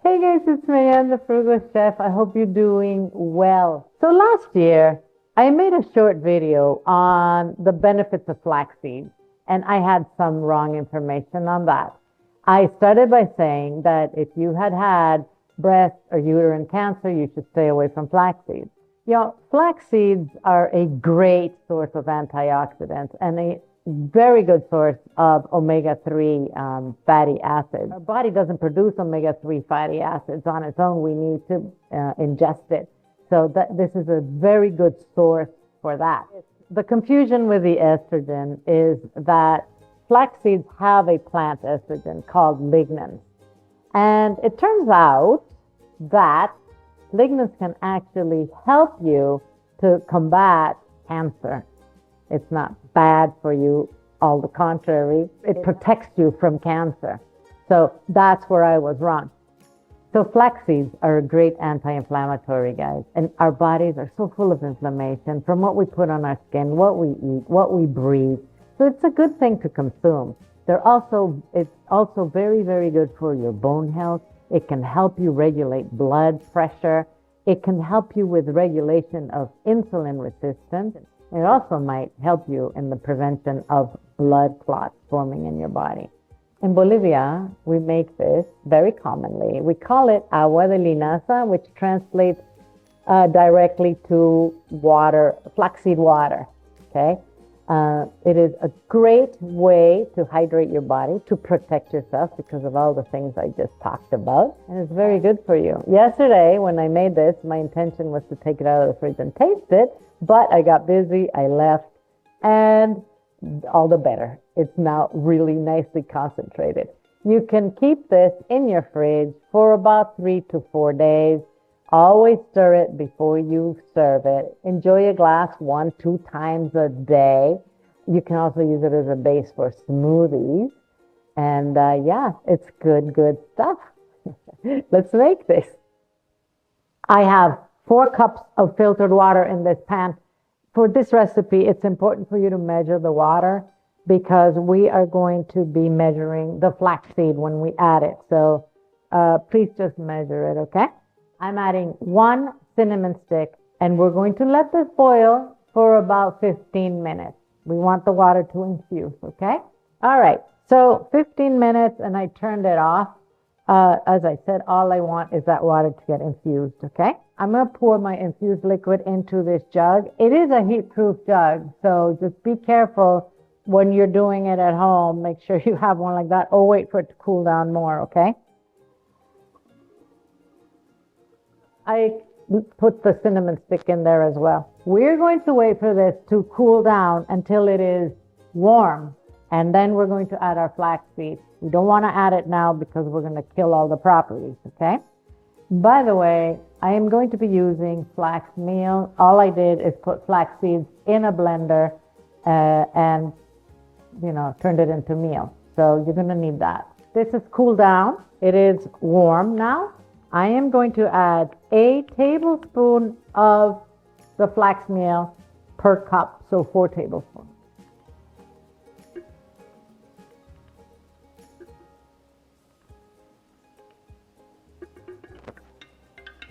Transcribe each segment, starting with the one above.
Hey guys, it's Mayan, the Frugal Chef. I hope you're doing well. So last year, I made a short video on the benefits of flaxseed, and I had some wrong information on that. I started by saying that if you had breast or uterine cancer, you should stay away from flaxseed. Flax seeds are a great source of antioxidants and a very good source of omega-3 fatty acids. Our body doesn't produce omega-3 fatty acids on its own. We need to ingest it. So this is a very good source for that. The confusion with the estrogen is that flax seeds have a plant estrogen called lignans. And it turns out that lignans can actually help you to combat cancer. It's not bad for you, all the contrary. It protects you from cancer. So that's where I was wrong. So flax seeds are a great anti-inflammatory, guys. And our bodies are so full of inflammation from what we put on our skin, what we eat, what we breathe. So it's a good thing to consume. It's also very, very good for your bone health. It can help you regulate blood pressure. It can help you with regulation of insulin resistance. It also might help you in the prevention of blood clots forming in your body. In Bolivia, we make this very commonly. We call it agua de linaza, which translates directly to water, flaxseed water. Okay? It is a great way to hydrate your body, to protect yourself because of all the things I just talked about. And it's very good for you. Yesterday, when I made this, my intention was to take it out of the fridge and taste it, but I got busy, I left, and all the better. It's now really nicely concentrated. You can keep this in your fridge for about 3 to 4 days. Always stir it before you serve it. Enjoy a glass 1-2 times a day. You can also use it as a base for smoothies. And yeah, it's good stuff. Let's make this. I have 4 cups of filtered water in this pan. For this recipe, it's important for you to measure the water because we are going to be measuring the flaxseed when we add it. So please just measure it, okay? I'm adding 1 cinnamon stick, and we're going to let this boil for about 15 minutes. We want the water to infuse, okay? All right, so 15 minutes, and I turned it off. As I said, all I want is that water to get infused, okay? I'm going to pour my infused liquid into this jug. It is a heat-proof jug, so just be careful when you're doing it at home. Make sure you have one like that, or wait for it to cool down more, okay? I put the cinnamon stick in there as well. We're going to wait for this to cool down until it is warm, and then we're going to add our flaxseed. We don't want to add it now because we're going to kill all the properties, okay? By the way, I am going to be using flax meal. All I did is put flax seeds in a blender and, turned it into meal. So you're going to need that. This is cooled down. It is warm now. I am going to add a tablespoon of the flax meal per cup, so 4 tablespoons.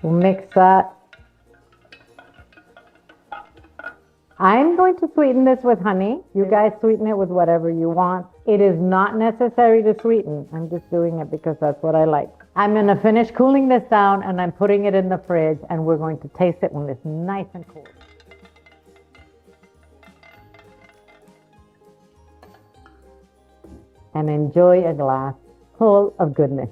We'll mix that. I'm going to sweeten this with honey. You guys sweeten it with whatever you want. It is not necessary to sweeten. I'm just doing it because that's what I like. I'm going to finish cooling this down, and I'm putting it in the fridge, and we're going to taste it when it's nice and cool. And enjoy a glass full of goodness.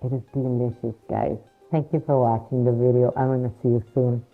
It is delicious, guys. Thank you for watching the video. I'm going to see you soon.